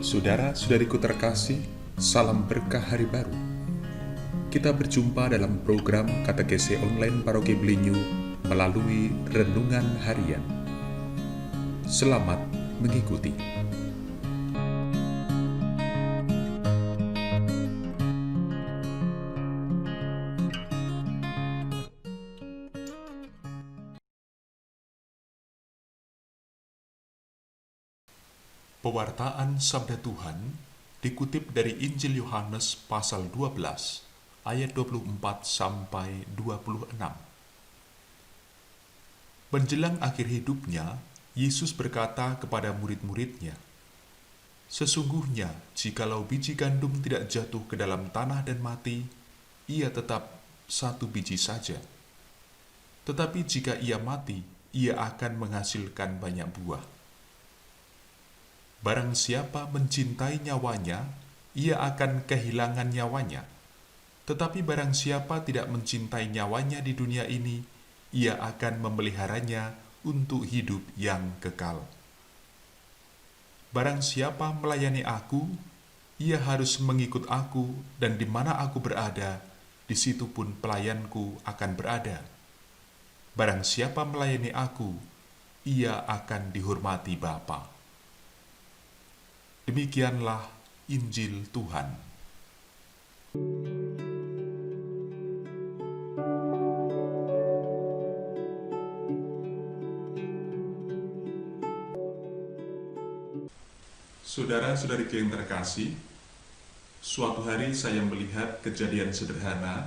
Saudara-saudariku terkasih, salam berkah hari baru. Kita berjumpa dalam program Katekese Online Paroki Belinyu melalui Renungan Harian. Selamat mengikuti. Pewartaan Sabda Tuhan dikutip dari Injil Yohanes pasal 12 ayat 24 sampai 26. Menjelang akhir hidupnya, Yesus berkata kepada murid-muridnya, "Sesungguhnya, jikalau biji gandum tidak jatuh ke dalam tanah dan mati, ia tetap satu biji saja. Tetapi jika ia mati, ia akan menghasilkan banyak buah. Barang siapa mencintai nyawanya, ia akan kehilangan nyawanya. Tetapi barang siapa tidak mencintai nyawanya di dunia ini, ia akan memeliharanya untuk hidup yang kekal. Barang siapa melayani aku, ia harus mengikut aku, dan di mana aku berada, di situ pun pelayanku akan berada. Barang siapa melayani aku, ia akan dihormati Bapa." Demikianlah Injil Tuhan. Saudara-saudariku yang terkasih, suatu hari saya melihat kejadian sederhana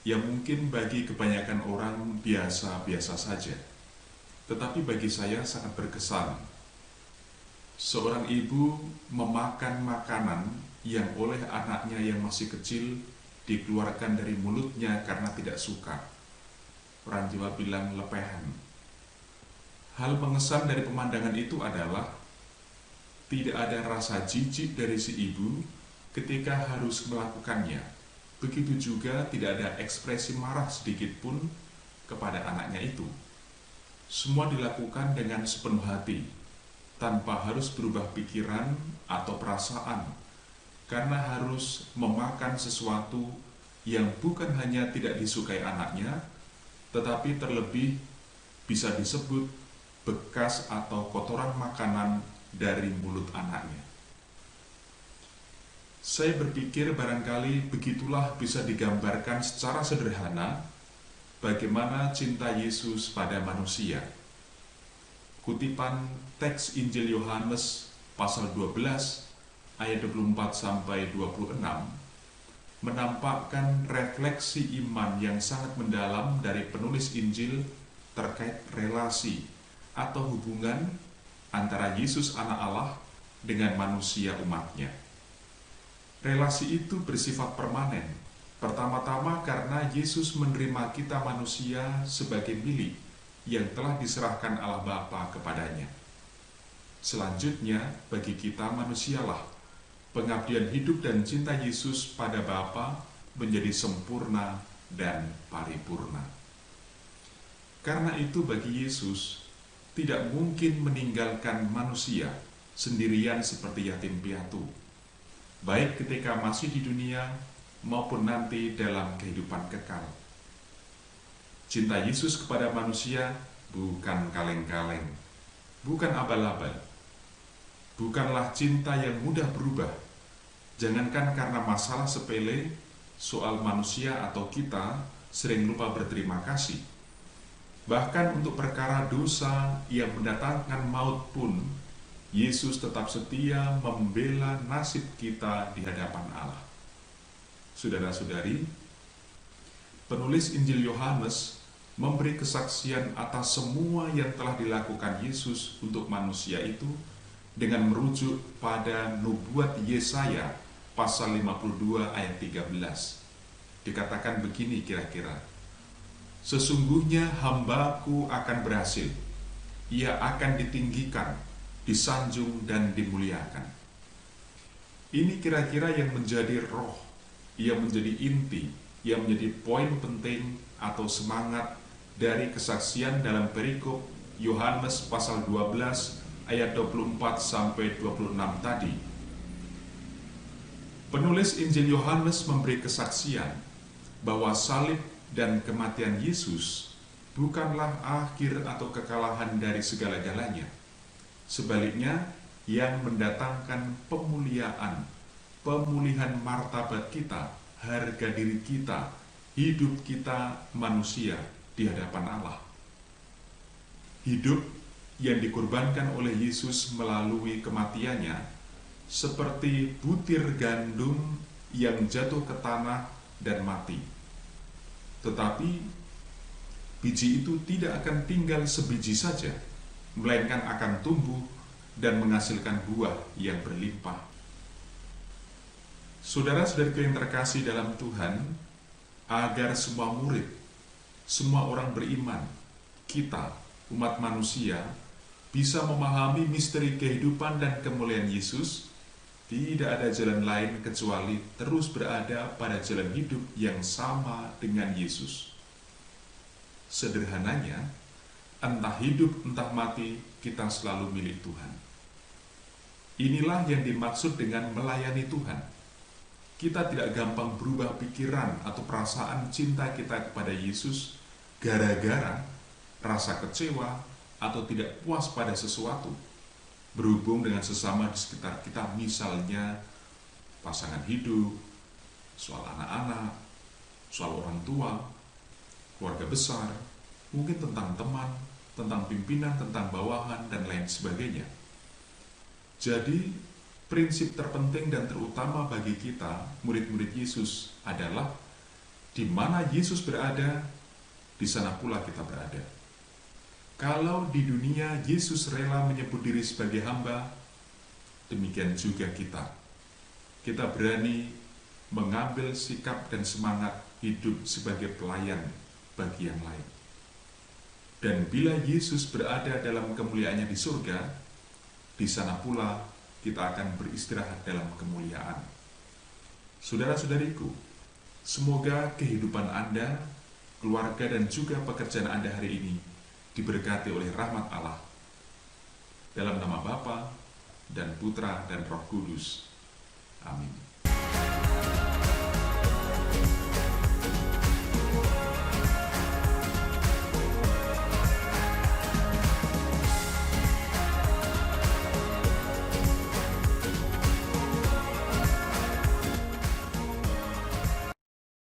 yang mungkin bagi kebanyakan orang biasa-biasa saja, tetapi bagi saya sangat berkesan. Seorang ibu memakan makanan yang oleh anaknya yang masih kecil dikeluarkan dari mulutnya karena tidak suka. Orang Jawa bilang lepehan. Hal mengesan dari pemandangan itu adalah tidak ada rasa jijik dari si ibu ketika harus melakukannya. Begitu juga tidak ada ekspresi marah sedikit pun kepada anaknya itu. Semua dilakukan dengan sepenuh hati, tanpa harus berubah pikiran atau perasaan, karena harus memakan sesuatu yang bukan hanya tidak disukai anaknya, tetapi terlebih bisa disebut bekas atau kotoran makanan dari mulut anaknya. Saya berpikir barangkali begitulah bisa digambarkan secara sederhana bagaimana cinta Yesus pada manusia. Kutipan teks Injil Yohanes pasal 12 ayat 24 sampai 26 menampakkan refleksi iman yang sangat mendalam dari penulis Injil terkait relasi atau hubungan antara Yesus anak Allah dengan manusia umatnya. Relasi itu bersifat permanen. Pertama-tama karena Yesus menerima kita manusia sebagai milik yang telah diserahkan Allah Bapa kepadanya. Selanjutnya, bagi kita manusialah, pengabdian hidup dan cinta Yesus pada Bapa menjadi sempurna dan paripurna. Karena itu bagi Yesus, tidak mungkin meninggalkan manusia sendirian seperti yatim piatu, baik ketika masih di dunia maupun nanti dalam kehidupan kekal. Cinta Yesus kepada manusia bukan kaleng-kaleng, bukan abal-abal, bukanlah cinta yang mudah berubah. Jangankan karena masalah sepele soal manusia atau kita sering lupa berterima kasih. Bahkan untuk perkara dosa yang mendatangkan maut pun, Yesus tetap setia membela nasib kita di hadapan Allah. Saudara-saudari, penulis Injil Yohanes memberi kesaksian atas semua yang telah dilakukan Yesus untuk manusia itu dengan merujuk pada nubuat Yesaya pasal 52 ayat 13. Dikatakan begini kira-kira, "Sesungguhnya hamba-Ku akan berhasil, ia akan ditinggikan, disanjung dan dimuliakan." Ini kira-kira yang menjadi roh, yang menjadi inti, yang menjadi poin penting atau semangat dari kesaksian dalam perikop Yohanes pasal 12 ayat 24 sampai 26 tadi, Penulis Injil Yohanes memberi kesaksian bahwa salib dan kematian Yesus bukanlah akhir atau kekalahan dari segala-galanya. Sebaliknya, yang mendatangkan pemulihan martabat kita, harga diri kita, hidup kita manusia di hadapan Allah. Hidup yang dikorbankan oleh Yesus melalui kematiannya seperti butir gandum yang jatuh ke tanah dan mati. Tetapi biji itu tidak akan tinggal sebiji saja, melainkan akan tumbuh dan menghasilkan buah yang berlimpah. Saudara-saudariku yang terkasih dalam Tuhan, agar semua murid, semua orang beriman, kita, umat manusia, bisa memahami misteri kehidupan dan kemuliaan Yesus, tidak ada jalan lain kecuali terus berada pada jalan hidup yang sama dengan Yesus. Sederhananya, entah hidup entah mati, kita selalu milik Tuhan. Inilah yang dimaksud dengan melayani Tuhan. Kita tidak gampang berubah pikiran atau perasaan cinta kita kepada Yesus gara-gara rasa kecewa atau tidak puas pada sesuatu berhubung dengan sesama di sekitar kita, misalnya pasangan hidup, soal anak-anak, soal orang tua, keluarga besar, mungkin tentang teman, tentang pimpinan, tentang bawahan, dan lain sebagainya. Jadi, prinsip terpenting dan terutama bagi kita, murid-murid Yesus, adalah di mana Yesus berada, di sana pula kita berada. Kalau di dunia Yesus rela menyebut diri sebagai hamba, demikian juga kita. Kita berani mengambil sikap dan semangat hidup sebagai pelayan bagi yang lain. Dan bila Yesus berada dalam kemuliaannya di surga, di sana pula kita akan beristirahat dalam kemuliaan. Saudara-saudariku, semoga kehidupan Anda, keluarga, dan juga pekerjaan Anda hari ini diberkati oleh rahmat Allah. Dalam nama Bapa dan Putra dan Roh Kudus. Amin.